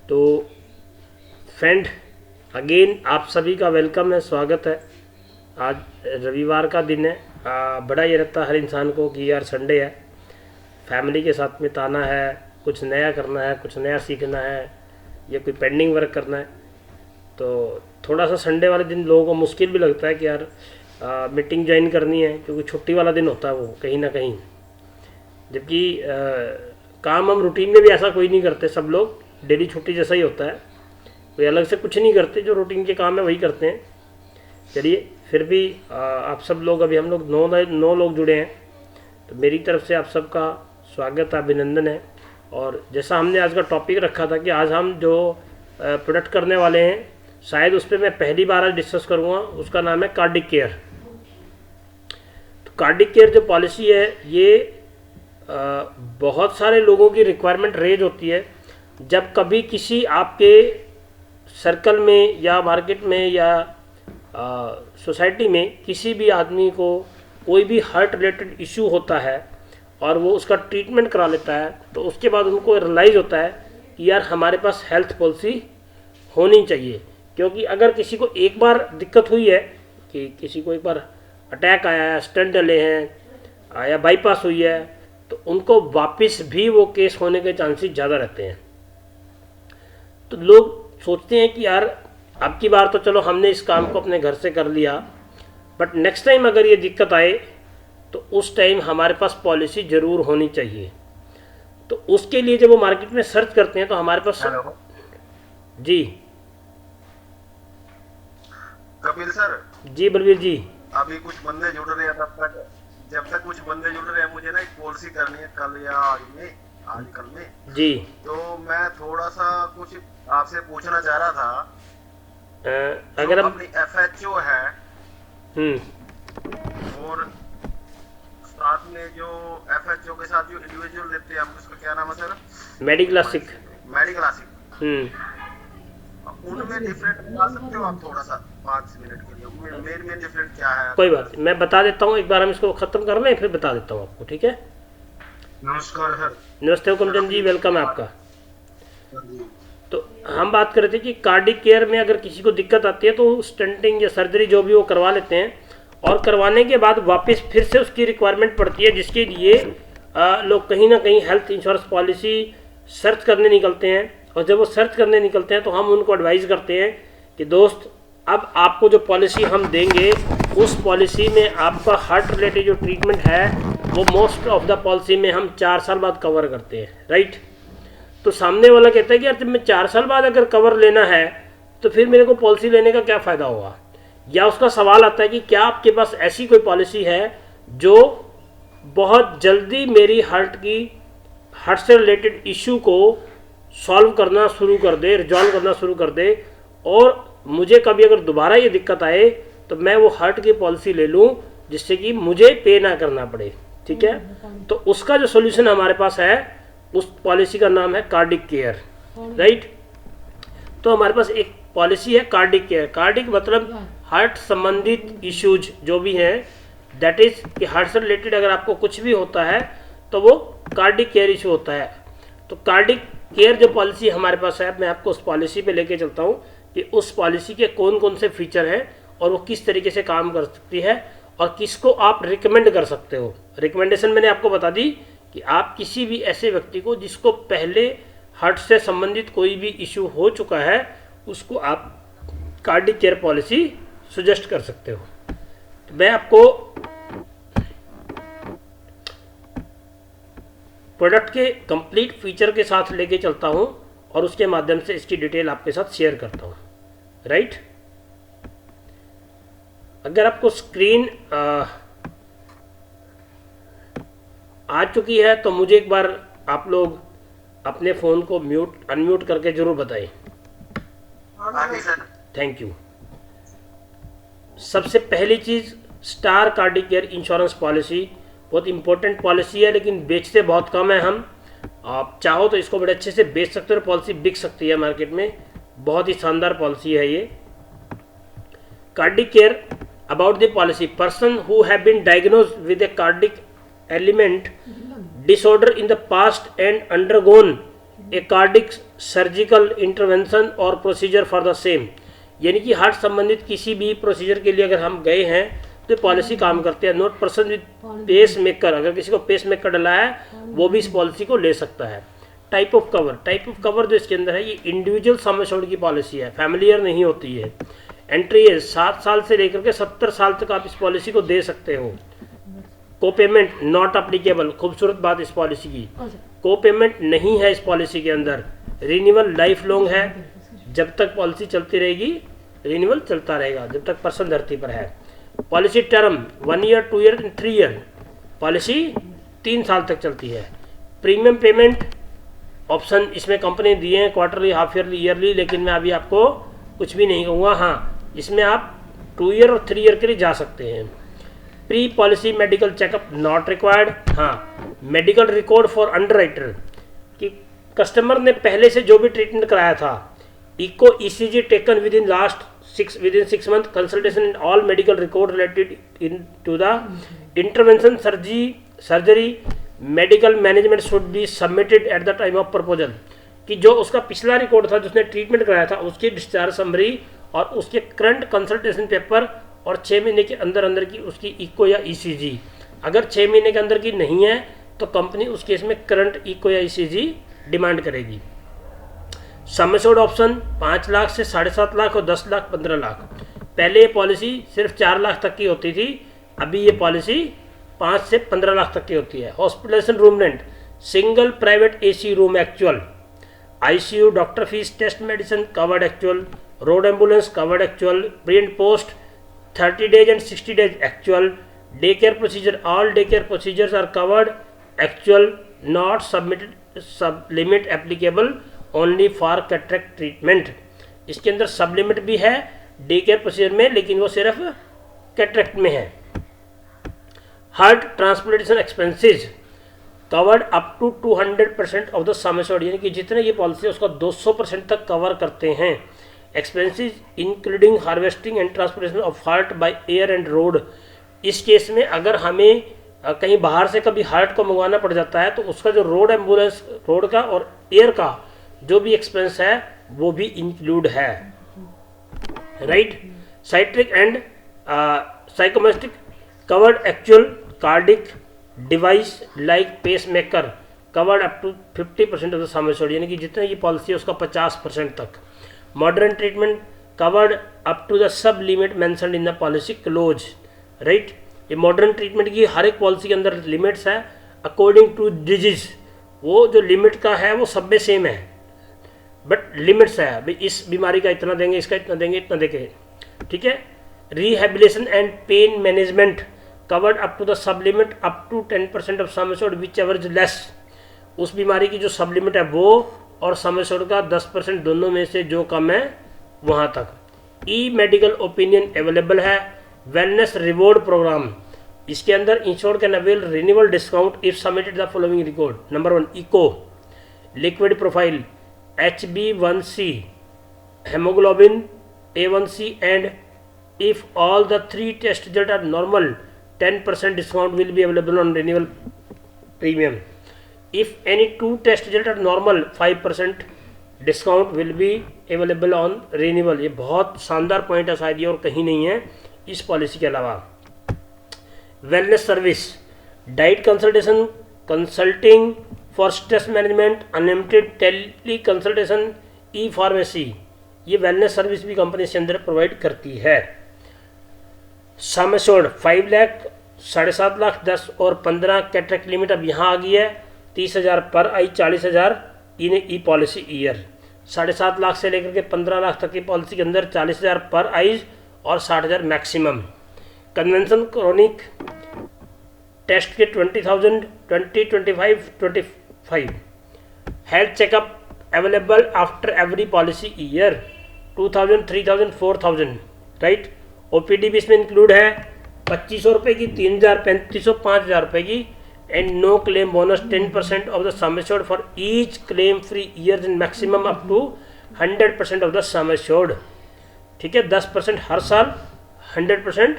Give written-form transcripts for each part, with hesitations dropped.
तो friend again आप सभी का वेलकम है, स्वागत है। आज रविवार का दिन है। बड़ा ये रहता है हर इंसान को कि यार संडे है, फैमिली के साथ में ताना है, कुछ नया करना है, कुछ नया सीखना है या कोई पेंडिंग वर्क करना है। तो थोड़ा सा संडे वाले दिन लोगों को मुश्किल भी लगता है कि यार मीटिंग ज्वाइन करनी है, क्योंकि छुट्टी वाला दिन होता है वो कहीं ना कहीं। जबकि काम हम रूटीन में भी ऐसा कोई नहीं करते, सब लोग डेली छुट्टी जैसा ही होता है, कोई अलग से कुछ नहीं करते, जो रूटीन के काम है वही करते हैं। चलिए फिर भी आप सब लोग, अभी हम लोग 9 लोग जुड़े हैं, तो मेरी तरफ से आप सबका स्वागत है, अभिनंदन है। और जैसा हमने आज का टॉपिक रखा था कि आज हम जो प्रोडक्ट करने वाले हैं, शायद उस पर मैं पहली बार आज डिस्कस करूँगा, उसका नाम है कार्डिक केयर। तो कार्डिक केयर जो पॉलिसी है ये बहुत सारे लोगों की रिक्वायरमेंट रेज होती है। जब कभी किसी आपके सर्कल में या मार्केट में या सोसाइटी में किसी भी आदमी को कोई भी हार्ट रिलेटेड इशू होता है और वो उसका ट्रीटमेंट करा लेता है, तो उसके बाद उनको रियलाइज़ होता है कि यार हमारे पास हेल्थ पॉलिसी होनी चाहिए। क्योंकि अगर किसी को एक बार दिक्कत हुई है कि किसी को एक बार अटैक आया है, स्टेंट डले हैं या बाईपास हुई है, तो उनको वापस भी वो केस होने के चांसेस ज़्यादा रहते हैं। तो लोग सोचते हैं कि यार अब की बार तो चलो हमने इस काम को अपने घर से कर लिया, बट नेक्स्ट टाइम अगर ये दिक्कत आए तो उस टाइम हमारे पास पॉलिसी ज़रूर होनी चाहिए। तो उसके लिए जब वो मार्केट में सर्च करते हैं तो हमारे पास जी कपिल सर। जी बलवीर जी। अभी कुछ बंदे जुड़ रहे हैं, तब तक जब तक कुछ बंदे जुड़ रहे हैं, मुझे ना एक पॉलिसी करनी है कल या आज कल में जी। तो मैं थोड़ा सा कुछ आपसे पूछना चाह रहा था। अगर हम अपनी FHO है और साथ में जो FHO के साथ जो इंडिविजुअल लेते हैं, हम उसका क्या नाम है सर? मेडिक्लासिक। उनमें डिफरेंट बता सकते हो आप थोड़ा सा 5 मिनट के लिए? मेन डिफरेंट क्या है? कोई बात नहीं, मैं बता देता हूँ। एक बार हम इसको ख़त्म कर लें फिर बता देता हूँ आपको, ठीक है? नमस्कार सर। नमस्ते हुकुमचंद जी, वेलकम है आपका। तो हम बात कर रहे थे कि कार्डिक केयर में अगर किसी को दिक्कत आती है तो स्टंटिंग या सर्जरी जो भी वो करवा लेते हैं, और करवाने के बाद वापस फिर से उसकी रिक्वायरमेंट पड़ती है, जिसके लिए लोग कहीं ना कहीं हेल्थ इंश्योरेंस पॉलिसी सर्च करने निकलते हैं। और जब वो सर्च करने निकलते हैं तो हम उनको एडवाइज़ करते हैं कि दोस्त, अब आपको जो पॉलिसी हम देंगे उस पॉलिसी में आपका हार्ट रिलेटेड जो ट्रीटमेंट है वो मोस्ट ऑफ द पॉलिसी में हम 4 साल बाद कवर करते हैं, राइट? तो सामने वाला कहता है कि यार जब मैं 4 साल बाद अगर कवर लेना है तो फिर मेरे को पॉलिसी लेने का क्या फ़ायदा होगा? या उसका सवाल आता है कि क्या आपके पास ऐसी कोई पॉलिसी है जो बहुत जल्दी मेरी हार्ट से रिलेटेड इशू को सॉल्व करना शुरू कर दे, रिजॉल्व करना शुरू कर दे, और मुझे कभी अगर दोबारा ये दिक्कत आए तो मैं वो हार्ट की पॉलिसी ले लूँ जिससे कि मुझे पे ना करना पड़े, ठीक है? तो उसका जो सोल्यूशन हमारे पास है, उस पॉलिसी का नाम है कार्डिक केयर, राइट? तो हमारे पास एक पॉलिसी है कार्डिक केयर। कार्डिक मतलब हार्ट संबंधित इश्यूज जो भी हैं, दैट इज कि हार्ट से रिलेटेड अगर आपको कुछ भी होता है तो वो कार्डिक केयर इशू होता है। तो कार्डिक केयर जो पॉलिसी हमारे पास है, मैं आपको उस पॉलिसी पे लेके चलता हूँ कि उस पॉलिसी के कौन कौन से फीचर हैं और वो किस तरीके से काम कर सकती है और किसको आप रिकमेंड कर सकते हो। रिकमेंडेशन मैंने आपको बता दी कि आप किसी भी ऐसे व्यक्ति को जिसको पहले हार्ट से संबंधित कोई भी इशू हो चुका है, उसको आप कार्डिक केयर पॉलिसी सजेस्ट कर सकते हो। तो मैं आपको प्रोडक्ट के कंप्लीट फीचर के साथ लेके चलता हूं और उसके माध्यम से इसकी डिटेल आपके साथ शेयर करता हूं, राइट? अगर आपको स्क्रीन आ चुकी है तो मुझे एक बार आप लोग अपने फ़ोन को अनम्यूट करके जरूर बताएं। Thank you. सबसे पहली चीज़, star cardiac care insurance policy बहुत इंपॉर्टेंट पॉलिसी है, लेकिन बेचते बहुत कम है हम। आप चाहो तो इसको बड़े अच्छे से बेच सकते हो, पॉलिसी बिक सकती है मार्केट में। बहुत ही शानदार पॉलिसी है ये cardiac care. About the policy, person who have been diagnosed with a cardiac element disorder in the past and undergone a cardiac surgical intervention और प्रोसीजर फॉर द सेम, यानी कि हार्ट संबंधित किसी भी प्रोसीजर के लिए अगर हम गए हैं तो पॉलिसी काम करते हैं। Note person with pacemaker, अगर किसी को पेस मेकर डला है वो भी इस पॉलिसी को ले सकता है। टाइप ऑफ कवर जो इसके अंदर है ये इंडिविजुअल सम एश्योर्ड की पॉलिसी है, फैमिलियर नहीं होती है। एंट्री एज 7 साल से लेकर के 70 साल तक आप इस पॉलिसी को दे सकते हो। को पेमेंट नॉट अप्लीकेबल, खूबसूरत बात इस पॉलिसी की, को पेमेंट नहीं है इस पॉलिसी के अंदर। रिन्यूअल लाइफ लॉन्ग है, जब तक पॉलिसी चलती रहेगी रिन्यूअल चलता रहेगा, जब तक पर्सन धरती पर है। Policy term 1 year 2 year 3 year, policy 3 साल तक चलती है। प्रीमियम पेमेंट ऑप्शन इसमें कंपनी दिए हैं, क्वार्टरली, हाफ ईयरली, ईयरली, लेकिन मैं अभी आपको कुछ भी नहीं कहूँगा। हाँ, इसमें आप 2 ईयर और 3 ईयर के लिए जा सकते हैं। Pre policy medical checkup not required. हाँ, मेडिकल रिकॉर्ड फॉर अंडरराइटर, कि कस्टमर ने पहले से जो भी ट्रीटमेंट कराया था, echo ECG taken within 6 month, consultation in all medical record related in to the intervention surgery medical management should be submitted at the time of proposal, कि जो उसका पिछला रिकॉर्ड था जिसने ट्रीटमेंट कराया था उसकी डिस्चार्ज समरी और उसके करंट कंसल्टेशन पेपर और 6 महीने के अंदर अंदर की उसकी इको या ईसीजी, अगर 6 महीने के अंदर की नहीं है तो कंपनी उस केस में करंट इको या ईसीजी डिमांड करेगी। सम एश्योर्ड ऑप्शन 5 लाख से 7.5 लाख और 10 लाख 15 लाख। पहले ये पॉलिसी सिर्फ 4 लाख तक की होती थी, अभी ये पॉलिसी 5 से 15 लाख तक की होती है। Hospitalisation room rent, single private AC room actual, ICU, doctor fees, test medicine covered actual, road ambulance covered actual, pre and post 30 days and 60 days actual, daycare procedure, all daycare procedures are covered actual, not submitted sub limit applicable only for cataract treatment। इसके अंदर सब limit भी है day care procedure में, लेकिन वो सिर्फ cataract में है। Heart transplantation expenses covered up to 200% of the sum assured, यानी कि जितने ये पॉलिसी है उसका 200% तक कवर करते हैं। Expenses including harvesting and transportation of heart by air and road, इस केस में अगर हमें कहीं बाहर से कभी हार्ट को मंगवाना पड़ जाता है तो उसका जो रोड एम्बुलेंस, रोड का और एयर का जो भी एक्सपेंस है वो भी इंक्लूड है, right. Psychiatric and psychosomatic covered actual, cardiac device like pacemaker covered up to 50% of the sum assured, यानी कि जितना ये पॉलिसी है उसका 50% तक। Modern treatment covered up to the sub limit mentioned in the policy clause, right. ये modern treatment की हर एक पॉलिसी के अंदर लिमिट्स है अकॉर्डिंग टू डिजीज, वो जो लिमिट का है वो सब में सेम है, बट लिमिट्स है, भाई इस बीमारी का इतना देंगे, इसका इतना देंगे, इतना देंगे, ठीक है। Rehabilitation and pain management covered up to the sub limit up to 10% of sum assured whichever is less, उस बीमारी की जो सब लिमिट है वो और सम एश्योर्ड का 10% दोनों में से जो कम है वहाँ तक। ई मेडिकल ओपिनियन अवेलेबल है। वेलनेस रिवॉर्ड प्रोग्राम, इसके अंदर insured can avail renewal discount if submitted the following record. Number 1 echo, liquid profile, HB1C, hemoglobin, A1C, and if all the 3 test results are normal, 10% discount will be available on renewal premium. If any 2 test results are normal, 5% discount will be available on renewal. ये बहुत शानदार point है, शायद ये और कहीं नहीं है इस पॉलिसी के अलावा। Wellness service, diet consultation, consulting for stress management, unlimited tele consultation, e pharmacy, ये वेलनेस सर्विस भी कंपनी इसके अंदर प्रोवाइड करती है। सम एश्योर्ड 5 लाख, 7.5 लाख, 10 और 15 कैटरेक्ट लिमिट अब यहाँ आ गई है। 30,000 पर आई, 40,000 इन ई पॉलिसी ईयर। 7.5 लाख से लेकर के 15 लाख तक की पॉलिसी के अंदर 40,000 पर आइज और 60,000 मैक्सिमम। कन्वेंशन क्रॉनिक टेस्ट के 20,000, 20, 25। Health checkup available after every policy year 2,000, 3,000, 4,000, right. OPD भी इसमें इंक्लूड है। 2,500 रुपये की, 3,000, 3,500, 5,000 रुपये की। And no claim bonus 10% of the sum assured for each claim free years and maximum up to 100% of the sum assured. ठीक है, 10% हर साल, 100%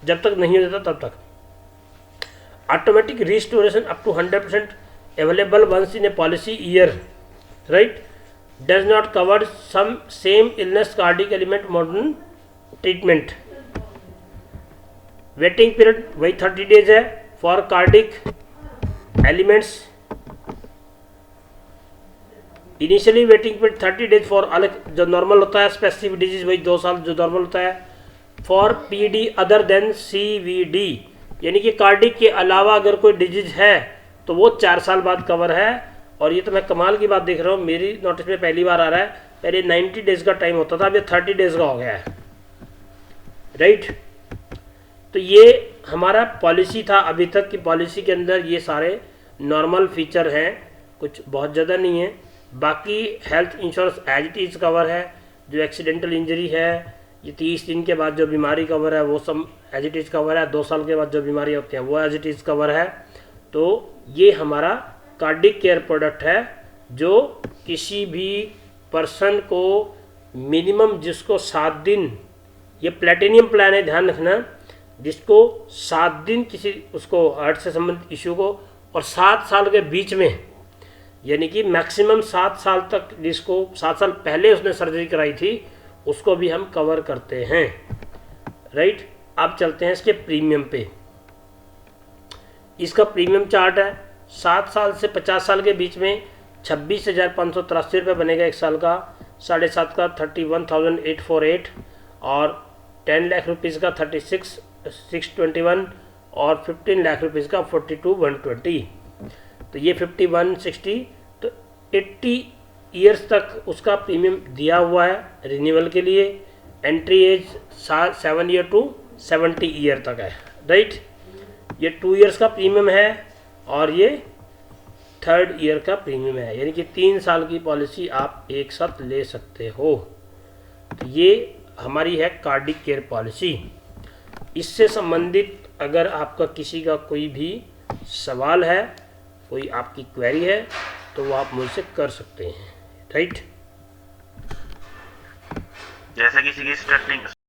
जब तक नहीं हो जाता तब तक। Automatic restoration up to 100% available once in a policy year. right? Does not cover some same illness cardiac element modern treatment. Waiting period वही 30 डेज है for cardiac elements. Initially waiting period 30 days for अलग जो normal होता है. Specific disease वही 2 साल जो normal होता है. For PD other than CVD, यानी कि कार्डिक के अलावा अगर कोई डिजीज है तो वो 4 साल बाद कवर है. और ये तो मैं कमाल की बात देख रहा हूँ, मेरी नोटिस में पहली बार आ रहा है. पहले 90 डेज का टाइम होता था, अब ये 30 डेज का हो गया है, राइट. तो ये हमारा पॉलिसी था. अभी तक की पॉलिसी के अंदर ये सारे नॉर्मल फीचर हैं, कुछ बहुत ज़्यादा नहीं है. बाकी health insurance as it is cover है. जो एक्सीडेंटल इंजरी है ये 30 दिन के बाद जो बीमारी कवर है वो सब एज इट इज़ कवर है. 2 साल के बाद जो बीमारी होती हैं वो एज इट इज़ कवर है. तो ये हमारा कार्डिक केयर प्रोडक्ट है जो किसी भी पर्सन को मिनिमम, जिसको 7 दिन, ये प्लेटिनियम प्लान है ध्यान रखना, जिसको 7 दिन किसी उसको हार्ट से संबंधित इश्यू को, और 7 साल के बीच में, यानी कि मैक्सिमम 7 साल तक, जिसको 7 साल पहले उसने सर्जरी कराई थी उसको भी हम कवर करते हैं, राइट. अब चलते हैं इसके प्रीमियम पे. इसका प्रीमियम चार्ट है. 7 साल से 50 साल के बीच में 26,583 रुपये बनेगा 1 साल का. 7.5 का 31,848 और 10 लाख रुपीज़ का 36,621 और 15 लाख रुपीज़ का 42,120. तो ये 5160, तो 80 ईयर्स तक उसका प्रीमियम दिया हुआ है रिन्यूअल के लिए. Entry age 7 year to 70 year तक है, राइट. ये 2 ईयर्स का प्रीमियम है और ये 3rd ईयर का प्रीमियम है, यानी कि 3 साल की पॉलिसी आप एक साथ ले सकते हो. तो ये हमारी है कार्डिक केयर पॉलिसी. इससे संबंधित अगर आपका किसी का कोई भी सवाल है, कोई आपकी क्वेरी है, तो वो आप मुझसे कर सकते हैं, राइट. जैसे किसी की स्ट्रेटनिंग